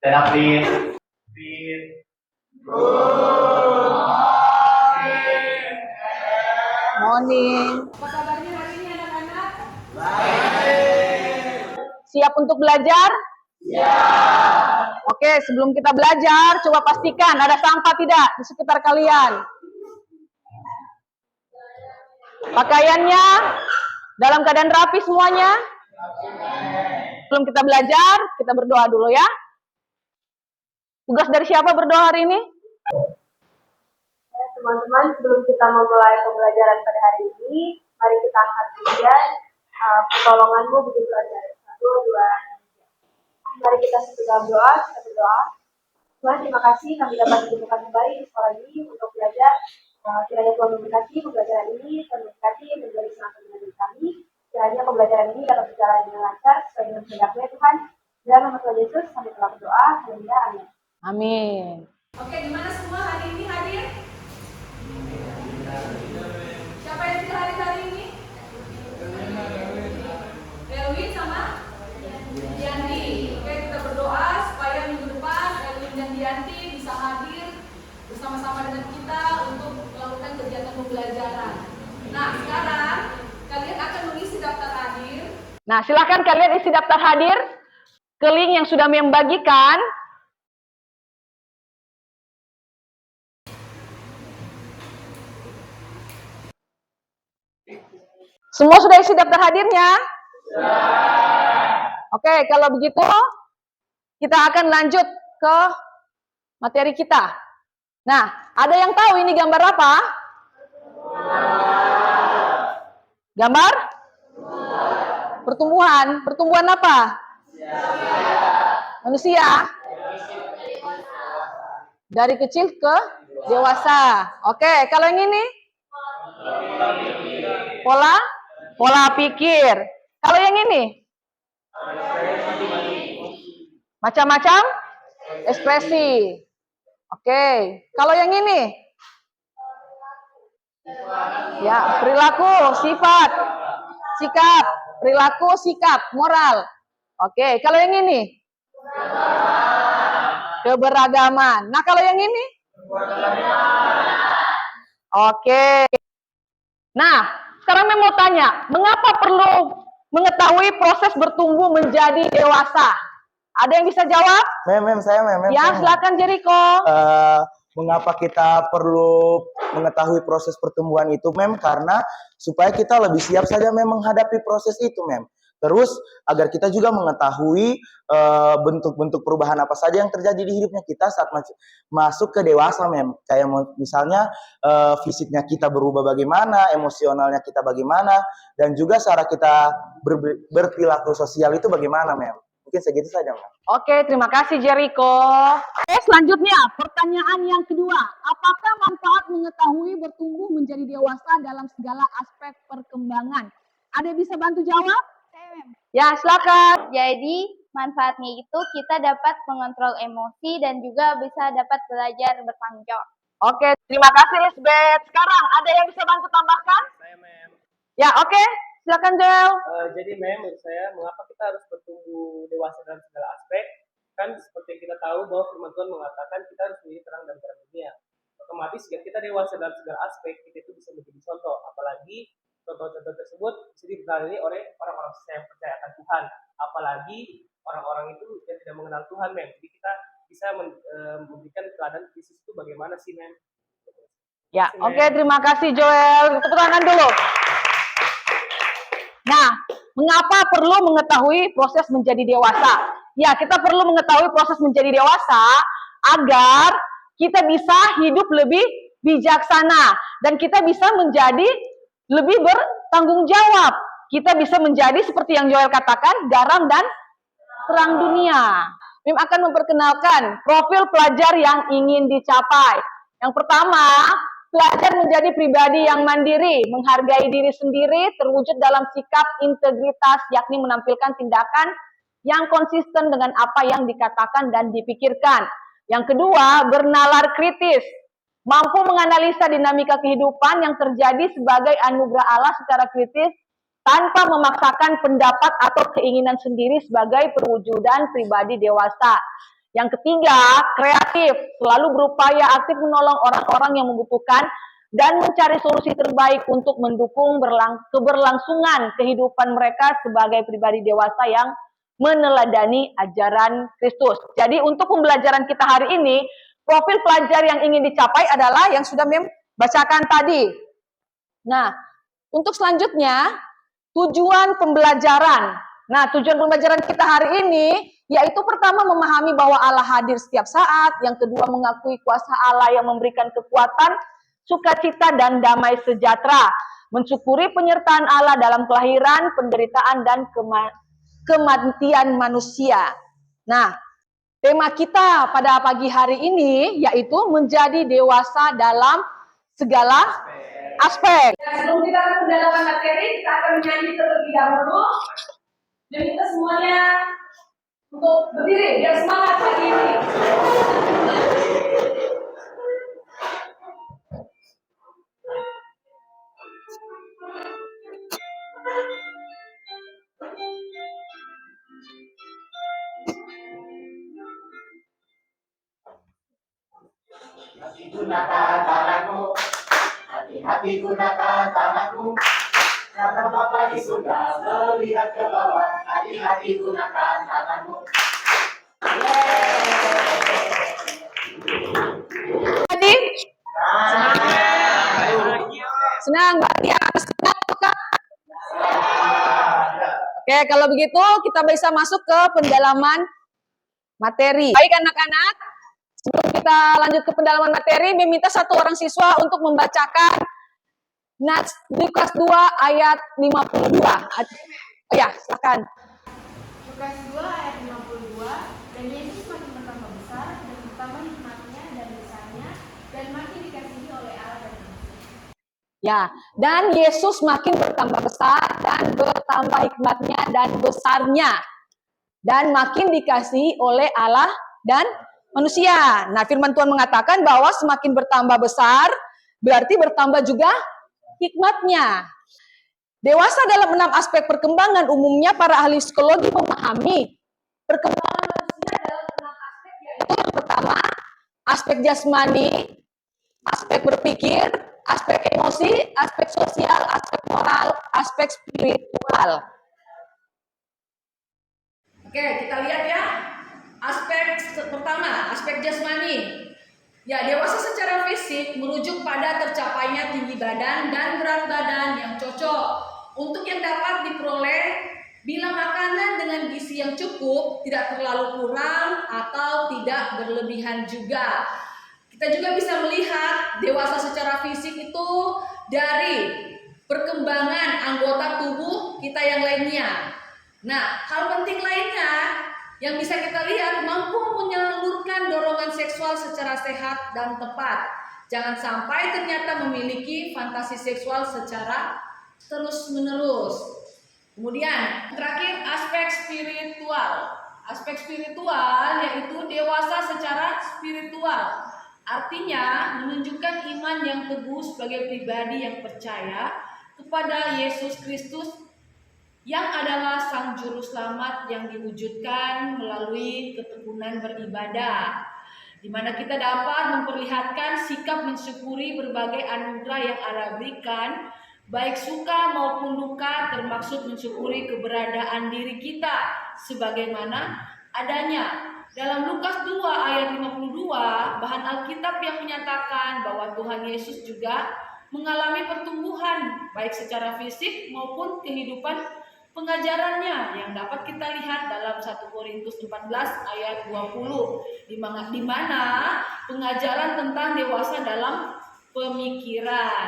Dan Afrin. Morning. Apa kabarnya hari ini anak-anak? Siap untuk belajar? Oke, sebelum kita belajar, coba pastikan ada sampah tidak di sekitar kalian. Pakaiannya dalam keadaan rapi semuanya. Sebelum kita belajar, kita berdoa dulu ya. Tugas dari siapa berdoa hari ini? Teman-teman, sebelum kita memulai pembelajaran pada hari ini, mari kita angkat pujian pertolonganmu bagi pelajaran. 1, 2, 3. Mari kita dalam doa, kita berdoa. Tuhan, terima kasih kami dapat ditemukan kembali di sekolah ini untuk belajar. Kiranya Tuhan memberkati pembelajaran ini, Tuhan memberkati menjadi semangat bagi kami. Kiranya pembelajaran ini dapat berjalan dengan lancar sesuai dengan kehendak-Mu Tuhan. Dalam nama Tuhan Yesus, kami telah berdoa. Haleluya, amin. Amin. Oke, gimana semua hari ini hadir? Siapa yang sudah hadir hari ini? Elwin sama Dianti. Oke, kita berdoa supaya minggu depan Elwin dan Dianti bisa hadir bersama-sama dengan kita untuk melakukan kegiatan pembelajaran. Nah, sekarang kalian akan mengisi daftar hadir. Nah, silakan kalian isi daftar hadir ke link yang sudah membagikan. Semua sudah isi daftar hadirnya? Oke, kalau begitu kita akan lanjut ke materi kita. Nah, ada yang tahu ini gambar apa? Gambar? Pertumbuhan. Pertumbuhan apa? Manusia. Dari kecil ke dewasa. Oke, kalau yang ini? Pola pikir. Kalau yang ini? Macam-macam ekspresi. Oke. Kalau yang ini? Ya, perilaku, sifat, sikap, perilaku, sikap, moral. Oke. Kalau yang ini? Keberagaman. Nah, kalau yang ini? Oke. Nah, sekarang saya mau tanya, mengapa perlu mengetahui proses bertumbuh menjadi dewasa? Ada yang bisa jawab? Saya. Ya, silakan Jericho. Mengapa kita perlu mengetahui proses pertumbuhan itu, karena supaya kita lebih siap saja menghadapi proses itu, Terus agar kita juga mengetahui bentuk-bentuk perubahan apa saja yang terjadi di hidupnya kita saat masuk ke dewasa, Kayak misalnya fisiknya kita berubah bagaimana, emosionalnya kita bagaimana, dan juga cara kita berperilaku sosial itu bagaimana, Mungkin segitu saja, Oke, terima kasih Jericho. Selanjutnya, pertanyaan yang kedua. Apakah manfaat mengetahui bertumbuh menjadi dewasa dalam segala aspek perkembangan? Ada yang bisa bantu jawab? Ya, silakan. Jadi manfaatnya itu kita dapat mengontrol emosi dan juga bisa dapat belajar bertanggung jawab. Oke, terima kasih Lisbeth. Sekarang ada yang bisa bantu tambahkan? Saya, Mem. Ya, oke. Silakan Joel. Jadi, menurut saya, mengapa kita harus bertumbuh dewasa dalam segala aspek? Kan seperti yang kita tahu bahwa firman Tuhan mengatakan kita harus menjadi terang dan terang dunia. Otomatis jika kita dewasa dalam segala aspek, kita itu bisa menjadi contoh. Apalagi contoh-contoh tersebut bisa dipengaruhi oleh orang-orang yang percaya akan Tuhan. Apalagi orang-orang itu yang tidak mengenal Tuhan, Jadi kita bisa memberikan teladan Yesus itu bagaimana sih, Ya, oke, terima kasih Joel. Tepuk tangan dulu. Nah, mengapa perlu mengetahui proses menjadi dewasa? Ya, kita perlu mengetahui proses menjadi dewasa agar kita bisa hidup lebih bijaksana dan kita bisa menjadi lebih bertanggung jawab. Kita bisa menjadi seperti yang Joel katakan, garam dan terang dunia. Mim akan memperkenalkan profil pelajar yang ingin dicapai. Yang pertama, pelajar menjadi pribadi yang mandiri, menghargai diri sendiri, terwujud dalam sikap integritas, yakni menampilkan tindakan yang konsisten dengan apa yang dikatakan dan dipikirkan. Yang kedua, bernalar kritis, mampu menganalisa dinamika kehidupan yang terjadi sebagai anugerah Allah secara kritis, tanpa memaksakan pendapat atau keinginan sendiri sebagai perwujudan pribadi dewasa. Yang ketiga, kreatif, selalu berupaya aktif menolong orang-orang yang membutuhkan dan mencari solusi terbaik untuk mendukung keberlangsungan kehidupan mereka sebagai pribadi dewasa yang meneladani ajaran Kristus. Jadi untuk pembelajaran kita hari ini, profil pelajar yang ingin dicapai adalah yang sudah Mem bacakan tadi. Nah, untuk selanjutnya, tujuan pembelajaran. Nah, tujuan pembelajaran kita hari ini yaitu pertama memahami bahwa Allah hadir setiap saat, yang kedua mengakui kuasa Allah yang memberikan kekuatan, sukacita dan damai sejahtera, mensyukuri penyertaan Allah dalam kelahiran, penderitaan dan kematian manusia. Nah, tema kita pada pagi hari ini yaitu menjadi dewasa dalam segala aspek. Sebelum kita ke pendalaman materi, kita akan menyanyi terlebih dahulu. Dan kita semuanya untuk berdiri, biar semangat pagi ini. Hati gunakan tanganmu, hati-hati gunakan tanganmu. Karena Bapa di surga melihat ke bawah, hati-hati gunakan tanganmu. Jadi, senang berarti ya? Senang, Kak? Oke, kalau begitu kita bisa masuk ke pendalaman materi. Baik anak-anak, sebelum kita lanjut ke pendalaman materi, meminta satu orang siswa untuk membacakan Nats Lukas 2 ayat 52. Oh ya, silakan. Lukas 2 ayat 52, dan Yesus makin bertambah besar, dan bertambah hikmatnya dan besarnya, dan makin dikasihi oleh Allah dan manusia. Ya, dan Yesus makin bertambah besar dan bertambah hikmatnya dan besarnya, dan makin dikasihi oleh Allah dan manusia. Nah, firman Tuhan mengatakan bahwa semakin bertambah besar, berarti bertambah juga hikmatnya. Dewasa dalam 6 aspek perkembangan, umumnya para ahli psikologi memahami perkembangan manusia dalam 6 aspek, yaitu yang pertama, aspek jasmani, aspek berpikir, aspek emosi, aspek sosial, aspek moral, aspek spiritual. Oke, kita lihat ya. Aspek pertama, aspek jasmani. Ya, dewasa secara fisik merujuk pada tercapainya tinggi badan dan berat badan yang cocok untuk yang dapat diperoleh bila makanan dengan gizi yang cukup, tidak terlalu kurang atau tidak berlebihan juga. Kita juga bisa melihat dewasa secara fisik itu dari perkembangan anggota tubuh kita yang lainnya. Nah, hal penting lainnya yang bisa kita lihat, mampu menyalurkan dorongan seksual secara sehat dan tepat. Jangan sampai ternyata memiliki fantasi seksual secara terus-menerus. Kemudian, terakhir aspek spiritual. Aspek spiritual yaitu dewasa secara spiritual. Artinya, menunjukkan iman yang teguh sebagai pribadi yang percaya kepada Yesus Kristus yang adalah Sang Juru Selamat yang diwujudkan melalui ketekunan beribadah, di mana kita dapat memperlihatkan sikap mensyukuri berbagai anugerah yang Allah berikan, baik suka maupun duka, termaksud mensyukuri keberadaan diri kita sebagaimana adanya. Dalam Lukas 2 ayat 52, bahan Alkitab yang menyatakan bahwa Tuhan Yesus juga mengalami pertumbuhan baik secara fisik maupun kehidupan pengajarannya yang dapat kita lihat dalam 1 Korintus 14 ayat 20 di mana pengajaran tentang dewasa dalam pemikiran.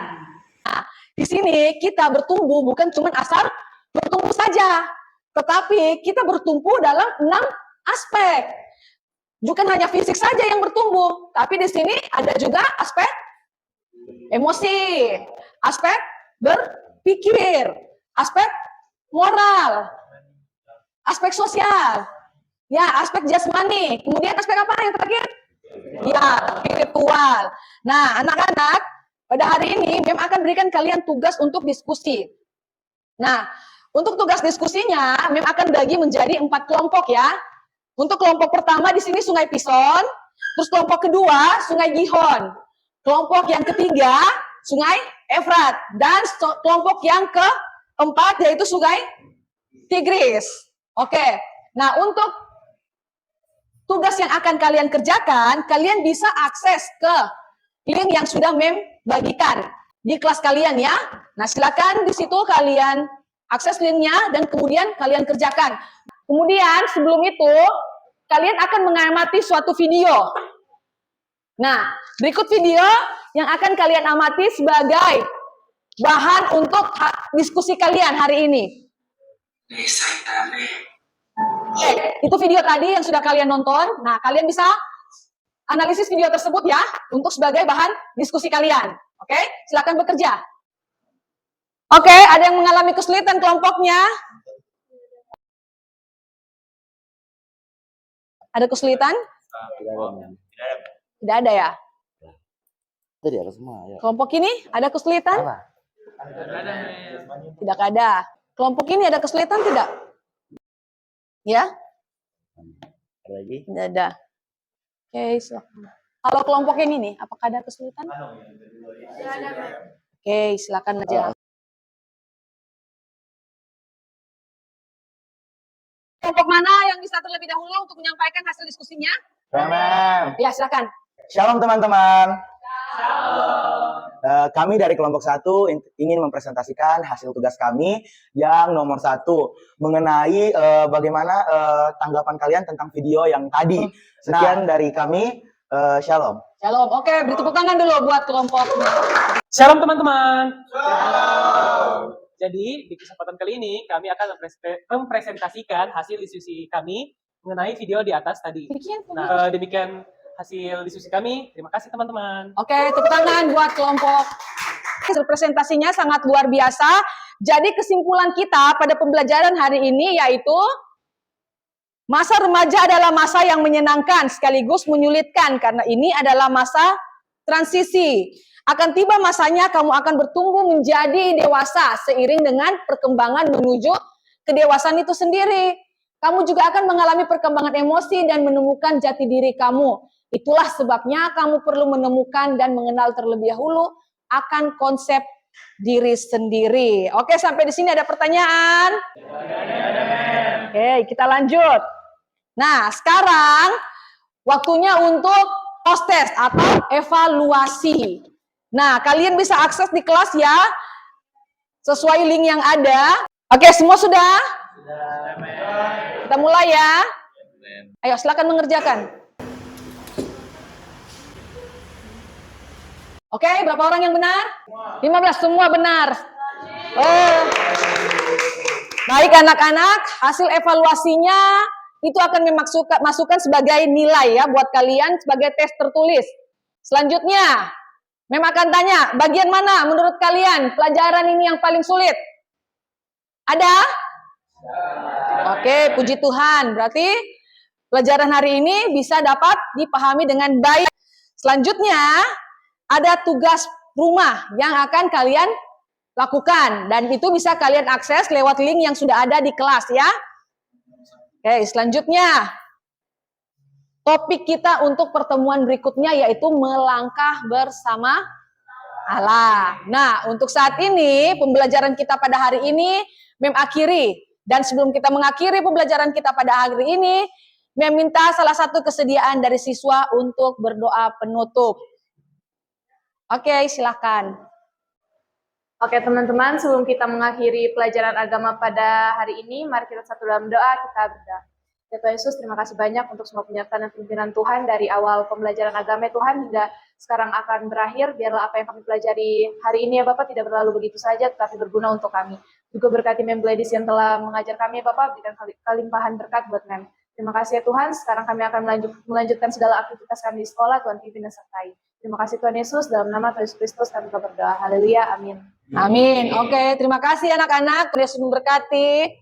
Nah, di sini kita bertumbuh bukan cuma asal bertumbuh saja, tetapi kita bertumbuh dalam 6 aspek. Bukan hanya fisik saja yang bertumbuh, tapi di sini ada juga aspek emosi, aspek berpikir, aspek moral, aspek sosial, ya aspek jasmani, kemudian aspek apa yang terakhir? Ya, spiritual. Nah, anak-anak, pada hari ini Mem akan berikan kalian tugas untuk diskusi. Nah, untuk tugas diskusinya, Mem akan bagi menjadi 4 kelompok ya. Untuk kelompok pertama di sini Sungai Pison, terus kelompok kedua Sungai Gihon, kelompok yang ketiga Sungai Efrat, dan kelompok yang keempat yaitu Sungai Tigris. Oke, nah untuk tugas yang akan kalian kerjakan, kalian bisa akses ke link yang sudah Mem bagikan di kelas kalian ya. Nah silakan di situ kalian akses linknya dan kemudian kalian kerjakan. Kemudian sebelum itu kalian akan mengamati suatu video. Nah berikut video yang akan kalian amati sebagai bahan untuk diskusi kalian hari ini. Oke, itu video tadi yang sudah kalian nonton. Nah kalian bisa analisis video tersebut ya untuk sebagai bahan diskusi kalian. Oke, silakan bekerja. Oke, ada yang mengalami kesulitan kelompoknya? Ada kesulitan? Tidak ada ya? Kelompok ini ada kesulitan? Tidak ada. Kelompok ini ada kesulitan tidak? Ya? Tidak ada. Oke, silakan. Kalau kelompok yang ini, apakah ada kesulitan? Oke, silakan aja. Kelompok mana yang bisa terlebih dahulu untuk menyampaikan hasil diskusinya? Mem. Ya, silakan. Shalom teman-teman. Kami dari kelompok 1 ingin mempresentasikan hasil tugas kami yang nomor 1 mengenai bagaimana tanggapan kalian tentang video yang tadi. Sekian dari kami. Shalom. Shalom. Oke, beri tepuk tangan dulu buat kelompoknya. Shalom teman-teman. Jadi di kesempatan kali ini kami akan mempresentasikan hasil diskusi kami mengenai video di atas tadi. Nah, demikian hasil diskusi kami. Terima kasih teman-teman. Oke, tepuk tangan buat kelompok. Hasil presentasinya sangat luar biasa. Jadi kesimpulan kita pada pembelajaran hari ini yaitu masa remaja adalah masa yang menyenangkan sekaligus menyulitkan karena ini adalah masa transisi. Akan tiba masanya kamu akan bertumbuh menjadi dewasa seiring dengan perkembangan menuju kedewasaan itu sendiri. Kamu juga akan mengalami perkembangan emosi dan menemukan jati diri kamu. Itulah sebabnya kamu perlu menemukan dan mengenal terlebih dahulu akan konsep diri sendiri. Oke, sampai di sini ada pertanyaan? Oke, kita lanjut. Nah, sekarang waktunya untuk post test atau evaluasi. Nah, kalian bisa akses di kelas ya, sesuai link yang ada. Oke, semua sudah? Kita mulai ya. Ayo, silakan mengerjakan. Oke, berapa orang yang benar? 15, semua benar. Oh. Baik anak-anak, hasil evaluasinya itu akan masukkan sebagai nilai ya buat kalian sebagai tes tertulis. Selanjutnya, Mem akan tanya, bagian mana menurut kalian pelajaran ini yang paling sulit? Ada? Oke, puji Tuhan. Berarti pelajaran hari ini bisa dapat dipahami dengan baik. Selanjutnya, ada tugas rumah yang akan kalian lakukan. Dan itu bisa kalian akses lewat link yang sudah ada di kelas ya. Oke, selanjutnya. Topik kita untuk pertemuan berikutnya yaitu melangkah bersama Allah. Nah, untuk saat ini pembelajaran kita pada hari ini Mem akhiri. Dan sebelum kita mengakhiri pembelajaran kita pada hari ini, Mem minta salah satu kesediaan dari siswa untuk berdoa penutup. Oke, silakan. Oke teman-teman, sebelum kita mengakhiri pelajaran agama pada hari ini, mari kita satu dalam doa, kita berdoa. Ya Tuhan Yesus, terima kasih banyak untuk semua penyertaan dan pimpinan Tuhan dari awal pembelajaran agama Tuhan hingga sekarang akan berakhir. Biarlah apa yang kami pelajari hari ini ya Bapak tidak berlalu begitu saja, tetapi berguna untuk kami. Juga berkati Mem Gladys yang telah mengajar kami ya Bapak, berikan kelimpahan berkat buat Mem. Terima kasih ya Tuhan, sekarang kami akan melanjutkan segala aktivitas kami di sekolah, Tuhan pimpin dan sertai. Terima kasih Tuhan Yesus, dalam nama Tuhan Yesus Kristus kami berdoa. Haleluya, amin. Amin. Oke, terima kasih anak-anak. Tuhan Yesus memberkati.